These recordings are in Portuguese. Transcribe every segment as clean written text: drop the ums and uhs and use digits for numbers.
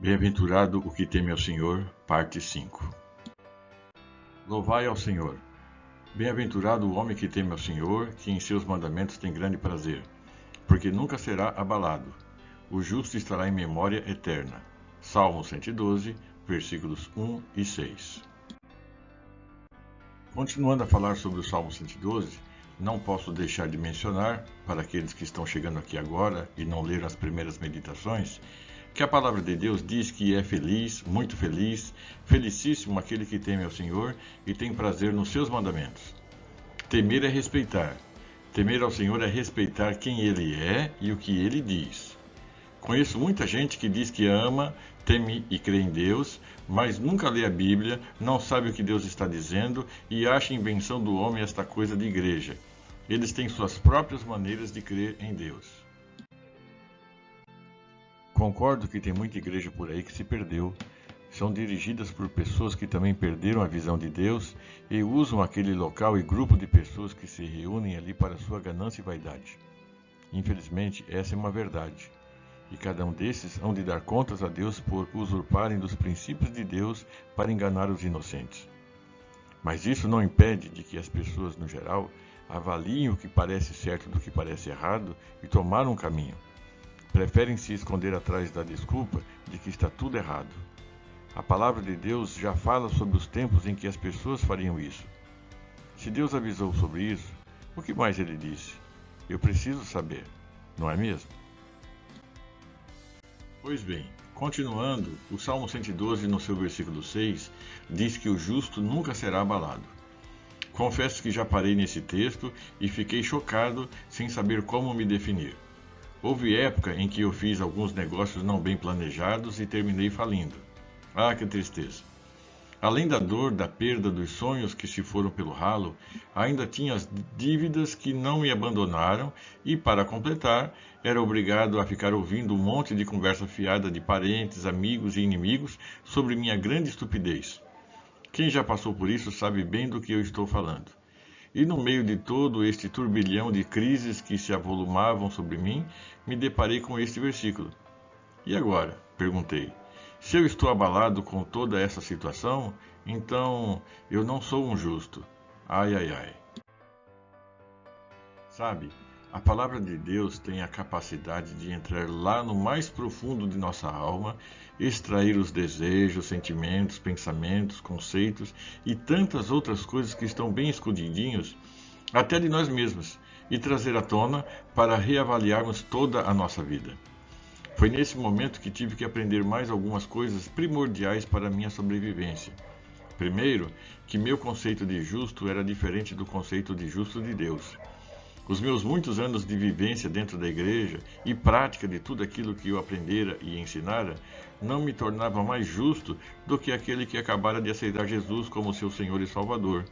Bem-aventurado o que teme ao Senhor, parte 5. Louvai ao Senhor. Bem-aventurado o homem que teme ao Senhor, que em seus mandamentos tem grande prazer, porque nunca será abalado. O justo estará em memória eterna. Salmo 112, versículos 1 e 6. Continuando a falar sobre o Salmo 112, não posso deixar de mencionar, para aqueles que estão chegando aqui agora e não leram as primeiras meditações, que a palavra de Deus diz que é feliz, muito feliz, felicíssimo aquele que teme ao Senhor e tem prazer nos seus mandamentos. Temer é respeitar. Temer ao Senhor é respeitar quem Ele é e o que Ele diz. Conheço muita gente que diz que ama, teme e crê em Deus, mas nunca lê a Bíblia, não sabe o que Deus está dizendo e acha invenção do homem esta coisa de igreja. Eles têm suas próprias maneiras de crer em Deus. Concordo que tem muita igreja por aí que se perdeu. São dirigidas por pessoas que também perderam a visão de Deus e usam aquele local e grupo de pessoas que se reúnem ali para sua ganância e vaidade. Infelizmente, essa é uma verdade. E cada um desses hão de dar contas a Deus por usurparem dos princípios de Deus para enganar os inocentes. Mas isso não impede de que as pessoas, no geral, avaliem o que parece certo do que parece errado e tomar um caminho. Preferem se esconder atrás da desculpa de que está tudo errado. A palavra de Deus já fala sobre os tempos em que as pessoas fariam isso. Se Deus avisou sobre isso, o que mais ele disse? Eu preciso saber, não é mesmo? Pois bem, continuando, o Salmo 112, no seu versículo 6, diz que o justo nunca será abalado. Confesso que já parei nesse texto e fiquei chocado sem saber como me definir. Houve época em que eu fiz alguns negócios não bem planejados e terminei falindo. Ah, que tristeza! Além da dor da perda dos sonhos que se foram pelo ralo, ainda tinha as dívidas que não me abandonaram e, para completar, era obrigado a ficar ouvindo um monte de conversa fiada de parentes, amigos e inimigos sobre minha grande estupidez. Quem já passou por isso sabe bem do que eu estou falando. E no meio de todo este turbilhão de crises que se avolumavam sobre mim, me deparei com este versículo. E agora? Perguntei. Se eu estou abalado com toda essa situação, então eu não sou um justo. Ai, ai, ai. Sabe, a palavra de Deus tem a capacidade de entrar lá no mais profundo de nossa alma, extrair os desejos, sentimentos, pensamentos, conceitos e tantas outras coisas que estão bem escondidinhos, até de nós mesmos, e trazer à tona para reavaliarmos toda a nossa vida. Foi nesse momento que tive que aprender mais algumas coisas primordiais para a minha sobrevivência. Primeiro, que meu conceito de justo era diferente do conceito de justo de Deus. Os meus muitos anos de vivência dentro da igreja e prática de tudo aquilo que eu aprendera e ensinara não me tornava mais justo do que aquele que acabara de aceitar Jesus como seu Senhor e Salvador.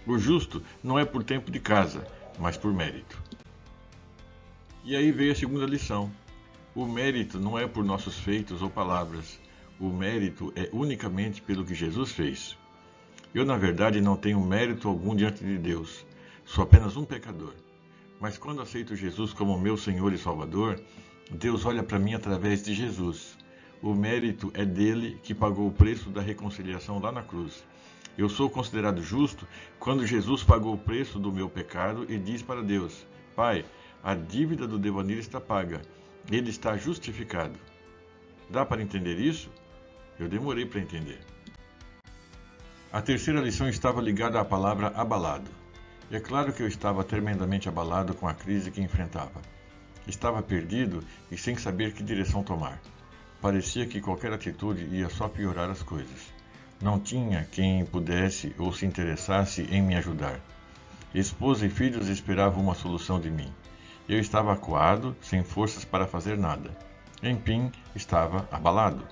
O justo não é por tempo de casa, mas por mérito. E aí veio a segunda lição. O mérito não é por nossos feitos ou palavras. O mérito é unicamente pelo que Jesus fez. Eu, na verdade, não tenho mérito algum diante de Deus. Sou apenas um pecador. Mas quando aceito Jesus como meu Senhor e Salvador, Deus olha para mim através de Jesus. O mérito é dele que pagou o preço da reconciliação lá na cruz. Eu sou considerado justo quando Jesus pagou o preço do meu pecado e diz para Deus: Pai, a dívida do devaneio está paga. Ele está justificado. Dá para entender isso? Eu demorei para entender. A terceira lição estava ligada à palavra abalado. É claro que eu estava tremendamente abalado com a crise que enfrentava. Estava perdido e sem saber que direção tomar. Parecia que qualquer atitude ia só piorar as coisas. Não tinha quem pudesse ou se interessasse em me ajudar. Esposa e filhos esperavam uma solução de mim. Eu estava acuado, sem forças para fazer nada. Enfim, estava abalado.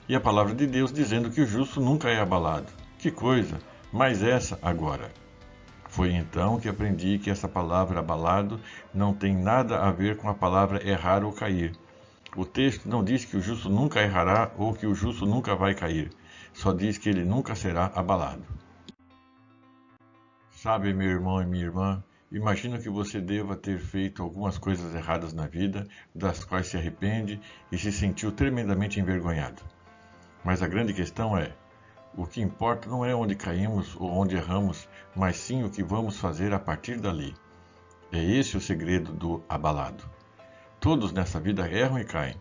E a palavra de Deus dizendo que o justo nunca é abalado. Que coisa! Mas essa agora. Foi então que aprendi que essa palavra abalado não tem nada a ver com a palavra errar ou cair. O texto não diz que o justo nunca errará ou que o justo nunca vai cair. Só diz que ele nunca será abalado. Sabe, meu irmão e minha irmã, Imagino que você deva ter feito algumas coisas erradas na vida, das quais se arrepende e se sentiu tremendamente envergonhado. Mas a grande questão é: o que importa não é onde caímos ou onde erramos, mas sim o que vamos fazer a partir dali. É esse o segredo do abalado. Todos nessa vida erram e caem.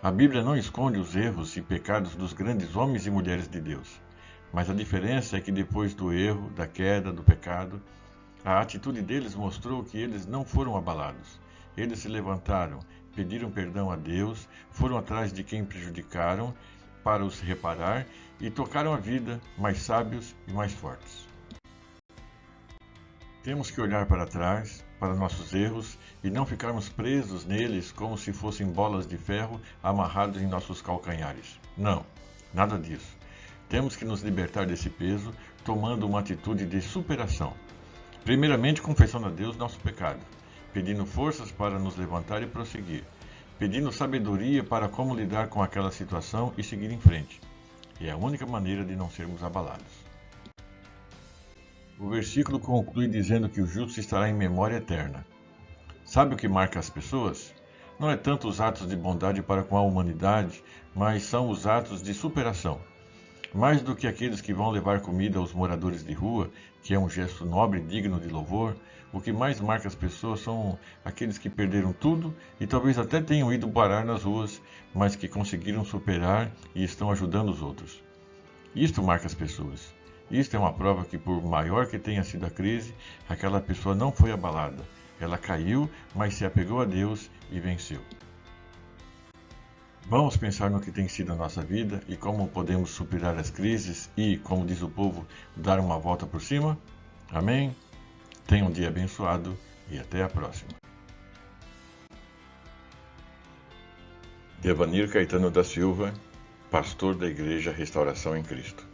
A Bíblia não esconde os erros e pecados dos grandes homens e mulheres de Deus. Mas a diferença é que depois do erro, da queda, do pecado, a atitude deles mostrou que eles não foram abalados. Eles se levantaram, pediram perdão a Deus, foram atrás de quem prejudicaram para os reparar e tocaram a vida mais sábios e mais fortes. Temos que olhar para trás, para nossos erros e não ficarmos presos neles como se fossem bolas de ferro amarradas em nossos calcanhares. Não, nada disso. Temos que nos libertar desse peso, tomando uma atitude de superação. Primeiramente, confessando a Deus nosso pecado, pedindo forças para nos levantar e prosseguir, pedindo sabedoria para como lidar com aquela situação e seguir em frente. É a única maneira de não sermos abalados. O versículo conclui dizendo que o justo estará em memória eterna. Sabe o que marca as pessoas? Não é tanto os atos de bondade para com a humanidade, mas são os atos de superação. Mais do que aqueles que vão levar comida aos moradores de rua, que é um gesto nobre e digno de louvor, o que mais marca as pessoas são aqueles que perderam tudo e talvez até tenham ido parar nas ruas, mas que conseguiram superar e estão ajudando os outros. Isto marca as pessoas. Isto é uma prova que, por maior que tenha sido a crise, aquela pessoa não foi abalada. Ela caiu, mas se apegou a Deus e venceu. Vamos pensar no que tem sido a nossa vida e como podemos superar as crises e, como diz o povo, dar uma volta por cima? Amém? Tenha um dia abençoado e até a próxima. Devanir Caetano da Silva, pastor da Igreja Restauração em Cristo.